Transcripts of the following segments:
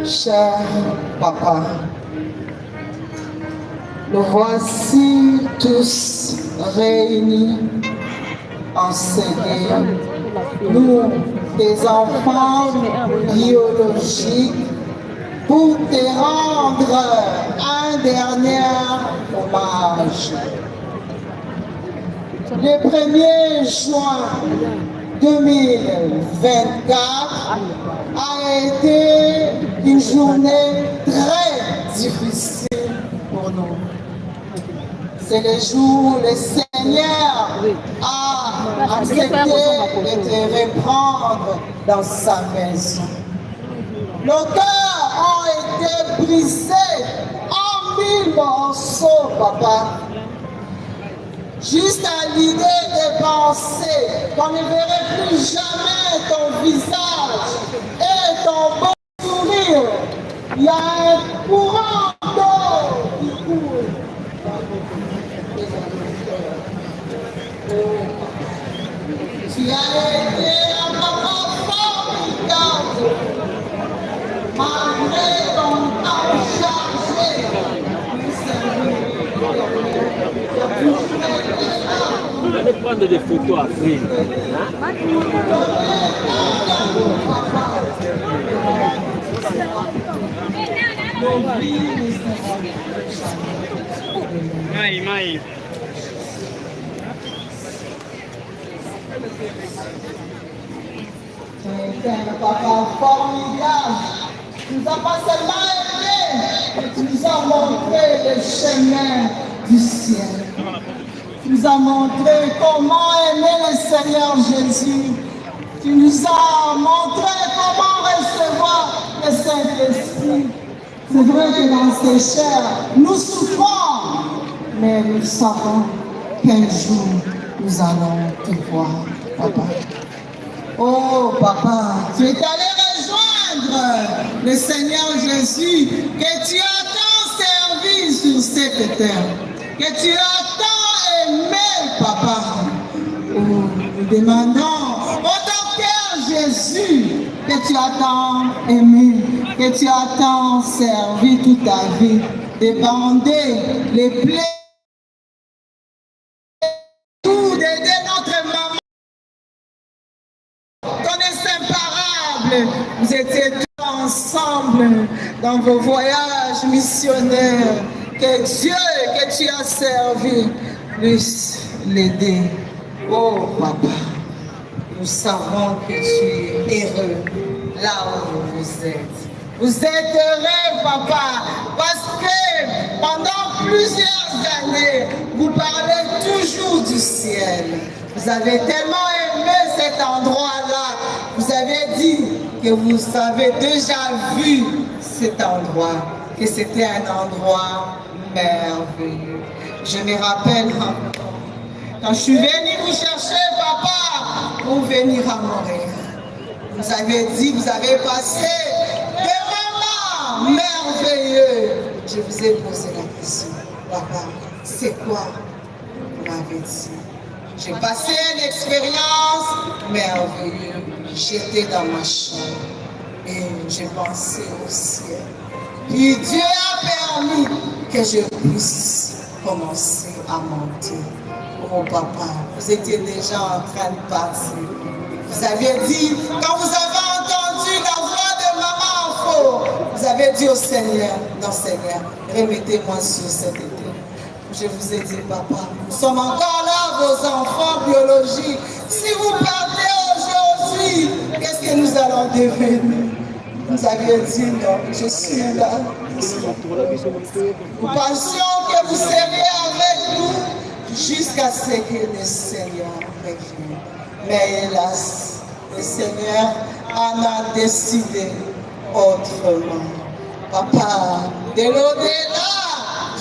Cher papa, nous voici tous réunis en Seigneur, nous, tes enfants biologiques, pour te rendre un dernier hommage. Le 1er juin 2024 a été une journée très difficile pour nous. C'est le jour où le Seigneur a accepté de te reprendre dans sa maison. Nos cœurs ont été brisés en 1000 morceaux, papa. Juste à l'idée de penser qu'on ne verrait plus jamais ton visage et ton beau sourire. Il y a un courant d'eau qui coule. Tu as été un papa formidable, malgré ton temps chargé. Vous allez prendre des photos après. Maï. Tu es un papa formidable. Tu nous as pas seulement aimé, mais tu nous as montré le chemin du ciel. Tu nous as montré comment aimer le Seigneur Jésus. Tu nous as montré comment recevoir le Saint-Esprit. C'est vrai que dans ces chairs, nous souffrons, mais nous savons qu'un jour, nous allons te voir, papa. Oh, papa, tu es allé rejoindre le Seigneur Jésus, que tu as tant servi sur cette terre, que tu as tant aimé, papa. Oh, nous demandons au docteur Jésus que tu as tant aimé, que tu as tant servi toute ta vie, de bander les plaies, d'aider notre maman. Ton inséparable, vous étiez tous ensemble dans vos voyages missionnaires. Que Dieu que tu as servi puisse l'aider. Oh papa, nous savons que tu es heureux là où vous êtes. Vous êtes heureux, papa, parce que pendant plusieurs années, vous parlez toujours du ciel. Vous avez tellement aimé cet endroit-là. Vous avez dit que vous avez déjà vu cet endroit, que c'était un endroit merveilleux. Je me rappelle encore, Quand je suis venue vous chercher, papa, pour venir à Montréal, vous avez dit, vous avez passé des moments merveilleux. Je vous ai posé la question, papa, c'est quoi? Vous m'avez dit. J'ai passé une expérience merveilleuse. J'étais dans ma chambre et j'ai pensé au ciel. Puis Dieu a permis que je puisse commencer à monter. Oh papa, vous étiez déjà en train de partir. Vous avez dit, quand vous avez entendu la voix de maman en faux, vous avez dit au Seigneur, non Seigneur, remettez-moi sur cette été. Je vous ai dit, papa, nous sommes encore là, vos enfants biologiques. Si vous partez aujourd'hui, qu'est-ce que nous allons devenir? Vous aviez dit, non, je suis là. Nous pensions que vous seriez avec nous jusqu'à ce que le Seigneur revienne. Mais hélas, le Seigneur en a décidé autrement. Papa, de l'au-delà,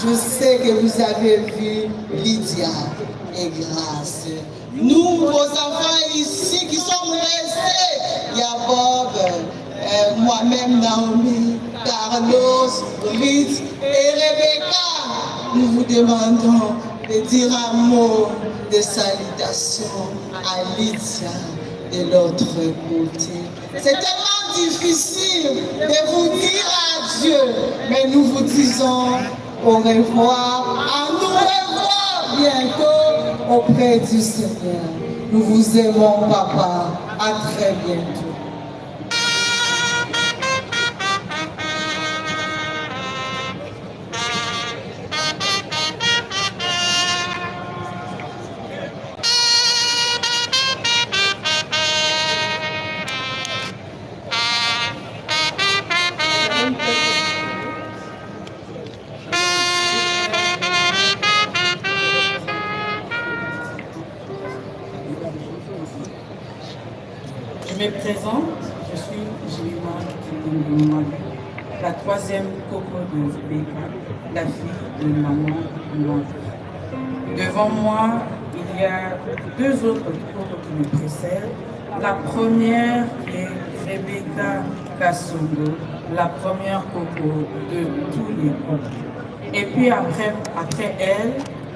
je sais que vous avez vu Lydia et Grâce. Nous, vos enfants ici qui sommes restés, Yabob, moi-même, Naomi, Carlos, Ritz et Rebecca, nous vous demandons de dire un mot de salutation à Lydia de l'autre côté. C'est tellement difficile de vous dire adieu, mais nous vous disons au revoir, à nous revoir bientôt auprès du Seigneur. Nous vous aimons, papa. À très bientôt. Je me présente, je suis Jilima, la troisième coco de Rebecca, la fille de maman Noire. Devant moi, il y a deux autres cocos qui me précèdent. La première est Rebecca Kassongo, la première coco de tous les cocos. Et puis après elle,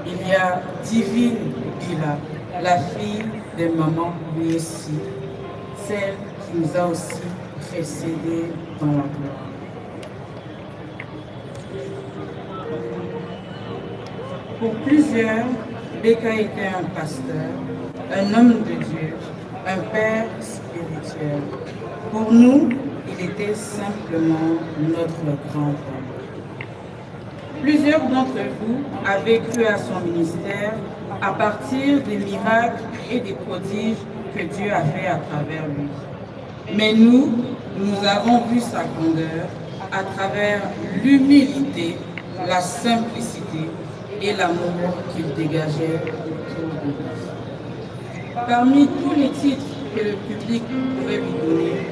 il y a Divine Bila, la fille de maman Messi, celle qui nous a aussi précédés dans la gloire. Pour plusieurs, Becca était un pasteur, un homme de Dieu, un père spirituel. Pour nous, il était simplement notre grand-père. Plusieurs d'entre vous avaient cru à son ministère à partir des miracles et des prodiges que Dieu a fait à travers lui. Mais nous avons vu sa grandeur à travers l'humilité, la simplicité et l'amour qu'il dégageait autour de nous. Parmi tous les titres que le public pouvait lui donner,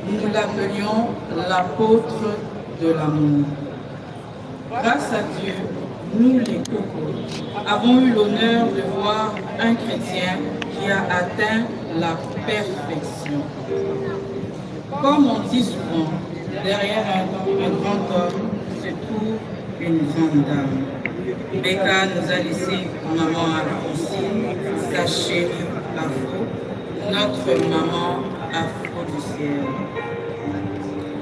nous l'appelions l'apôtre de l'amour. Grâce à Dieu, nous les cocos avons eu l'honneur de voir un chrétien qui a atteint la perfection. Comme on dit souvent, derrière un grand homme se trouve une grande dame. Becca nous a laissé maman Alphonsine, sa chérie Afro, notre maman Afro du ciel.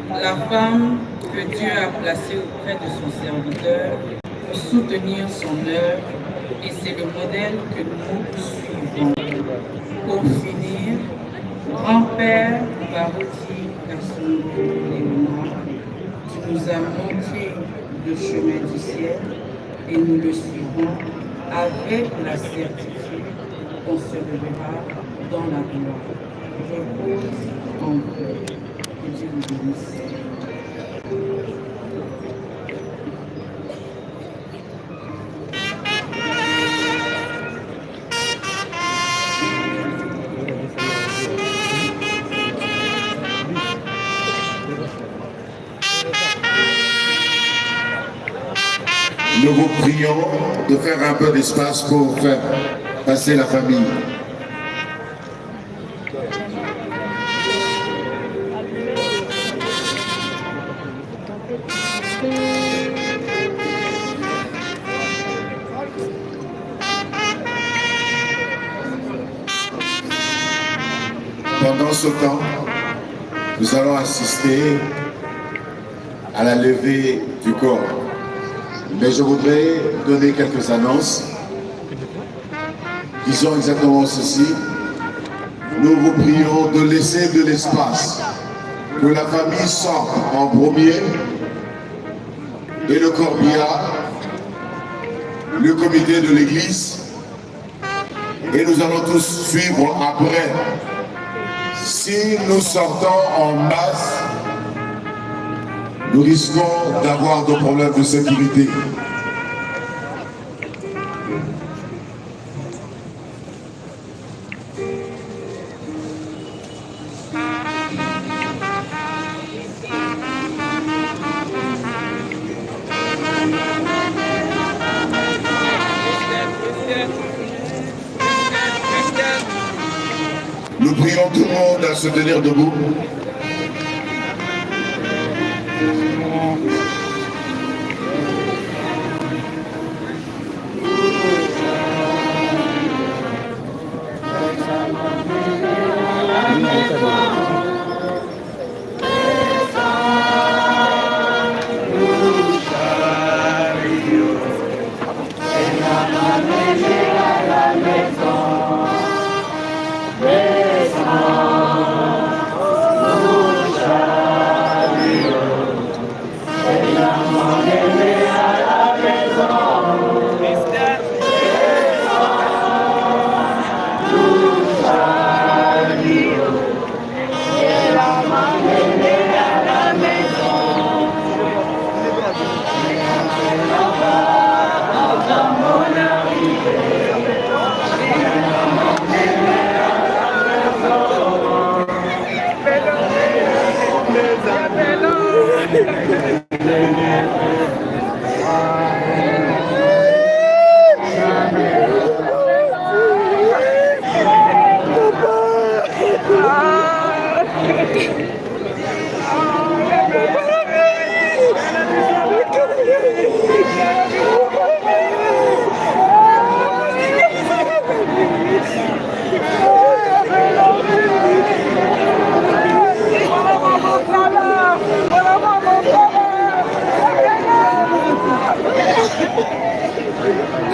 La femme que Dieu a placée auprès de son serviteur pour soutenir son œuvre, et c'est le modèle que nous suivons. Pour finir, grand-père Barouti Kassongo Léonard, tu nous as montré le chemin du ciel et nous le suivons avec la certitude qu'on se reverra dans la gloire. Je pose en paix. Que Dieu vous bénisse. Nous vous prions de faire un peu d'espace pour faire passer la famille. Pendant ce temps, nous allons assister à la levée du corps. Mais je voudrais donner quelques annonces. Disons exactement ceci. Nous vous prions de laisser de l'espace, que la famille sorte en premier et le corbillard, le comité de l'église, et nous allons tous suivre après. Si nous sortons en masse, nous risquons d'avoir des problèmes de sécurité. Nous prions tout le monde à se tenir debout.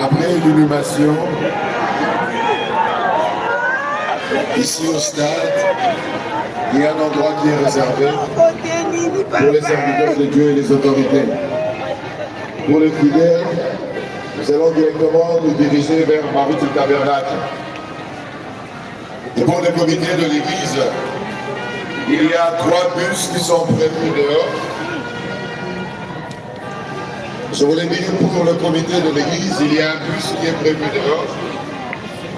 Après l'inhumation, ici au stade, il y a un endroit qui est réservé pour les serviteurs de Dieu et les autorités. Pour les fidèles, nous allons directement nous diriger vers Marie du Tabernacle. Et pour le comité de l'église, il y a 3 bus qui sont prévus dehors. Je voulais dire pour le comité de l'église, il y a un bus qui est prévu dehors,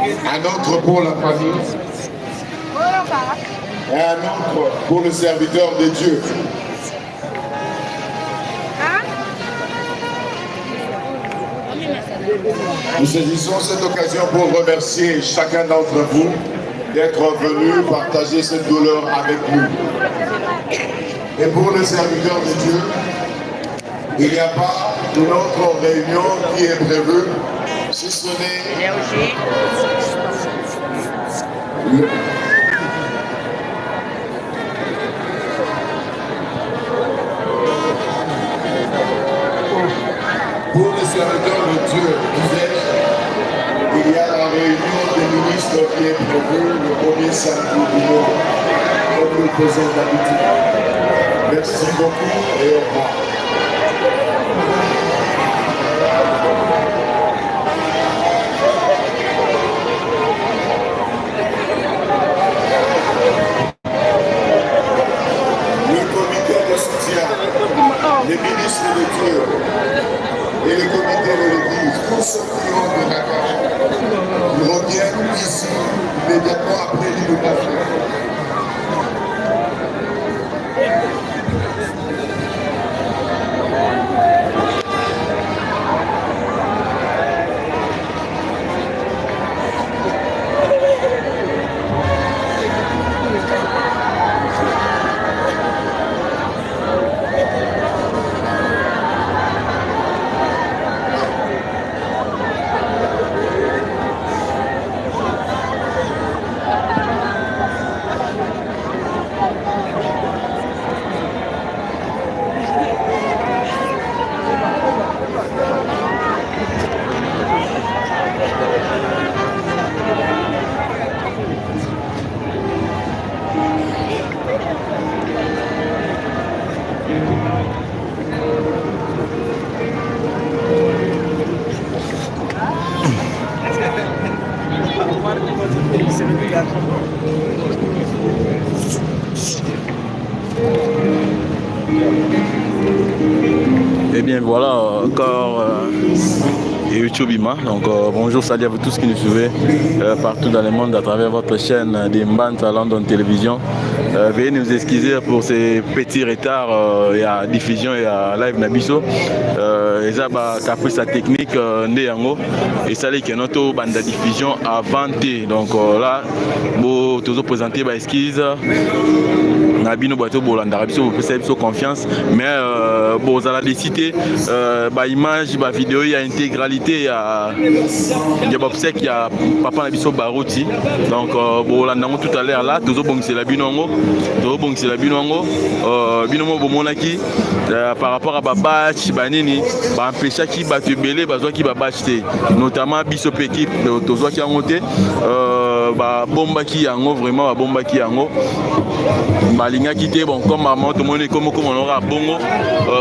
un autre pour la famille, et un autre pour le serviteur de Dieu. Nous saisissons cette occasion pour remercier chacun d'entre vous d'être venu partager cette douleur avec nous. Et pour le serviteur de Dieu, il n'y a pas une autre réunion qui est prévue, si ce n'est pour les serviteurs de Dieu, il y a la réunion des ministres qui est prévue le premier samedi du mois, comme nous le faisons d'habitude. Merci beaucoup et au revoir. Les ministres de Dieu et les comités de l'église, tous ceux qui ont de Dakar, ils reviennent ici immédiatement après l'inhumation. Eh bien voilà, encore YouTube Ima. Donc bonjour, salut à vous tous qui nous suivez partout dans le monde à travers votre chaîne des Mbanta London Télévision. Veuillez nous excuser pour ces petits retards et à diffusion et à live Nabiso. Ils ont capé sa technique néango et ça que notre bande de diffusion avant. Donc là, vous toujours présenter bah esquisse. Nabino bateau bolanda biso vous pouvez confiance mais bon vous allez décider bah image bah vidéo il y a intégralité il y a obsèque il y a papa Nabiso Barouti donc bolanda tout à l'heure là toujours bon c'est la binongo binomo bomonaki par rapport à babach banini ba empêcher qui ba tebele bazwa qui babach notamment biso équipe toujours qui en côté ba bomba qui yango vraiment ba bomba qui yango balinga quitté bon comme maman tout le monde comme on aura bongo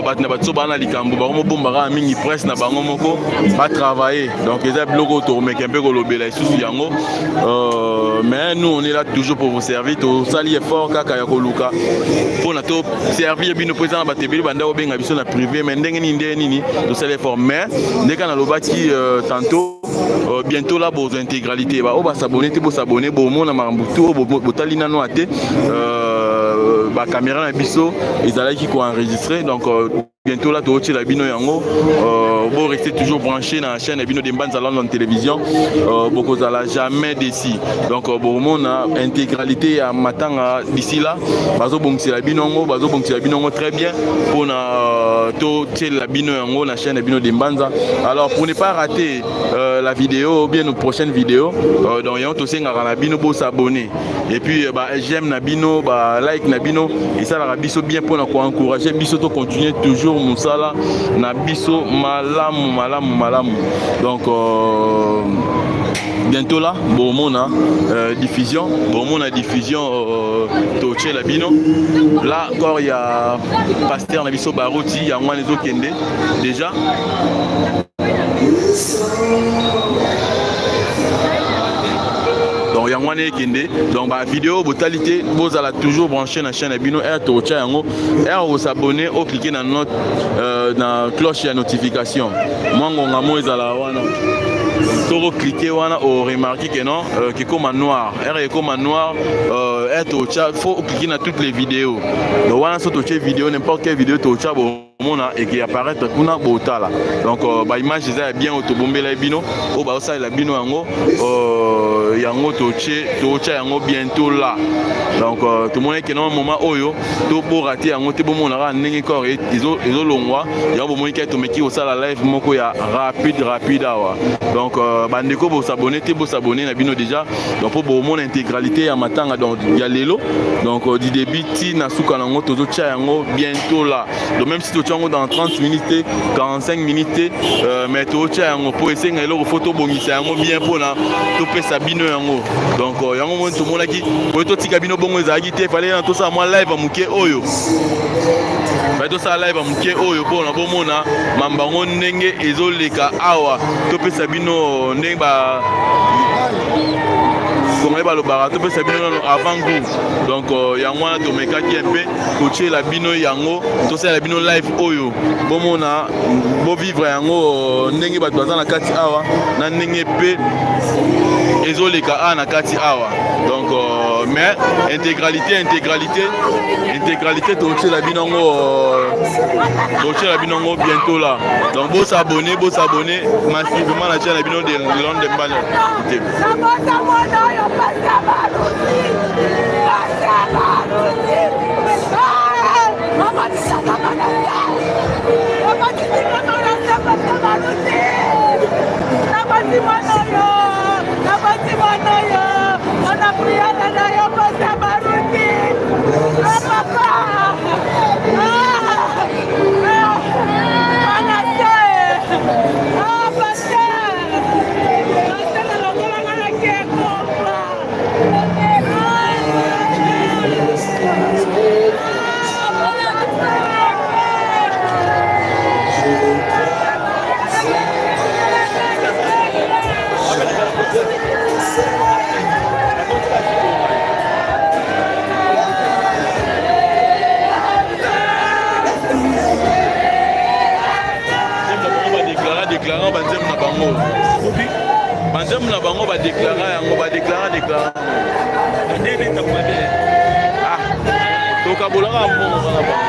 batna batso bana likambo ba bomba mingi presse na bango moko pas travailler donc les blocs autour mais un peu golobela sous yango mais nous on est là toujours pour vous servir to sali effort kaka ya koluka pour na to servir bino président batebeli banda obenga biso na privé mais ndenge nini to sali effort mais ndeka na lobaki tantôt bientôt là pour intégralité ba oba s'abonner te bo s'abonner bo mona marambutu bo talina no ate ba caméra na biso ils allaient qui enregistrer donc bientôt là tu la bino yango vous restez toujours branché dans la chaîne bino de Mbanta London Télévision beaucoup à jamais d'ici donc bon on a intégralité à matanga d'ici là bazo bongsi la bino très bien pour na to la bino yango la chaîne bino de Mbanta. Alors pour ne pas rater la vidéo ou bien nos prochaines vidéos donc yon to senga na bino bo s'abonner et puis bah j'aime na bino bah like na bino et ça la biso bien pour encourager biso to continuer toujours musala na biso malamu donc bientôt là bon on a diffusion toche la bino là encore il y a pasteur na biso Barouti il y a moi les okende déjà donc il y a moi kende donc bah vidéo brutalité vous allez toujours brancher la chaîne bino tocha yango vous s'abonner ou cliquer dans notre dans cloche de notification moi ngonga mo ezala wana to cliquer wana au remarquer que non qui comme en noir comme en noir tocha faut cliquer dans toutes les vidéos donc wana so tocha vidéo n'importe quelle vidéo tocha bon et qui apparaît kuna botala donc ba image est bien autobombela bino o ba ça la bino yango tocha yango bientôt là donc tout le monde qui dans un moment oyo to pour rater yango te bon monara ndenge corps izo longwa ya bo monika to meki o sala live moko ya rapide awa donc bandeko bo s'abonner na bino déjà donc pour bo mon intégralité ya matanga donc ya lelo donc du début ti na suka nango tozo cha yango bientôt là donc même si dans 30 minutes 45 minutes mais tocha yango pour essayer ngelo photo bongisa yango bien pour na to pesa bino yango donc yango mo to monaki pour to tika bino bongo ezaki te fallait na to sa moi live amuke oyo ba to sa live amuke oyo pour na bomona mambango ndenge ezoleka awa to pesa bino ndenge ba le barato peut avant goût donc yango wana tomekaki un peu coacher la bino yango to la bino live oyo bomona bo vivre yango ndenge bato baza na kati awa na ndenge pe ezoleka na kati awa donc mais intégralité toche la binongo bientôt là donc beau s'abonner massivement la chaîne la bino de London Mbanta. bango banzembo na bango badéclara yango badéclara tokabolaka mbongo na bango.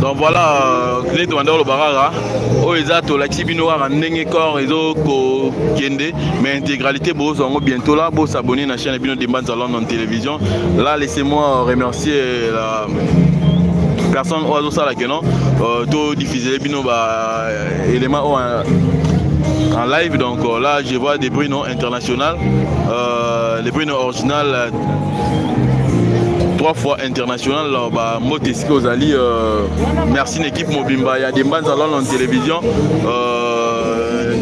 Donc voilà, clé de Wandalo Barara, Oeza Tolaki Binoa, Nenge Kor, Ezo Kende, mais intégralité, Bo, bientôt là, Bo s'abonner à la chaîne Bino de Banzalon en télévision. Là, laissez-moi remercier la personne Oazo Salakenon, tout diffuser Bino éléments en live. Donc là, je vois des Bruno international, les Bruno original. 3 fois international, Moteski Ozali, merci l'équipe Mobimba, il y a des bandes en télévision,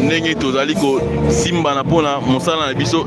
Nenge Tozali, Simba Napona, Monsala Nabiso.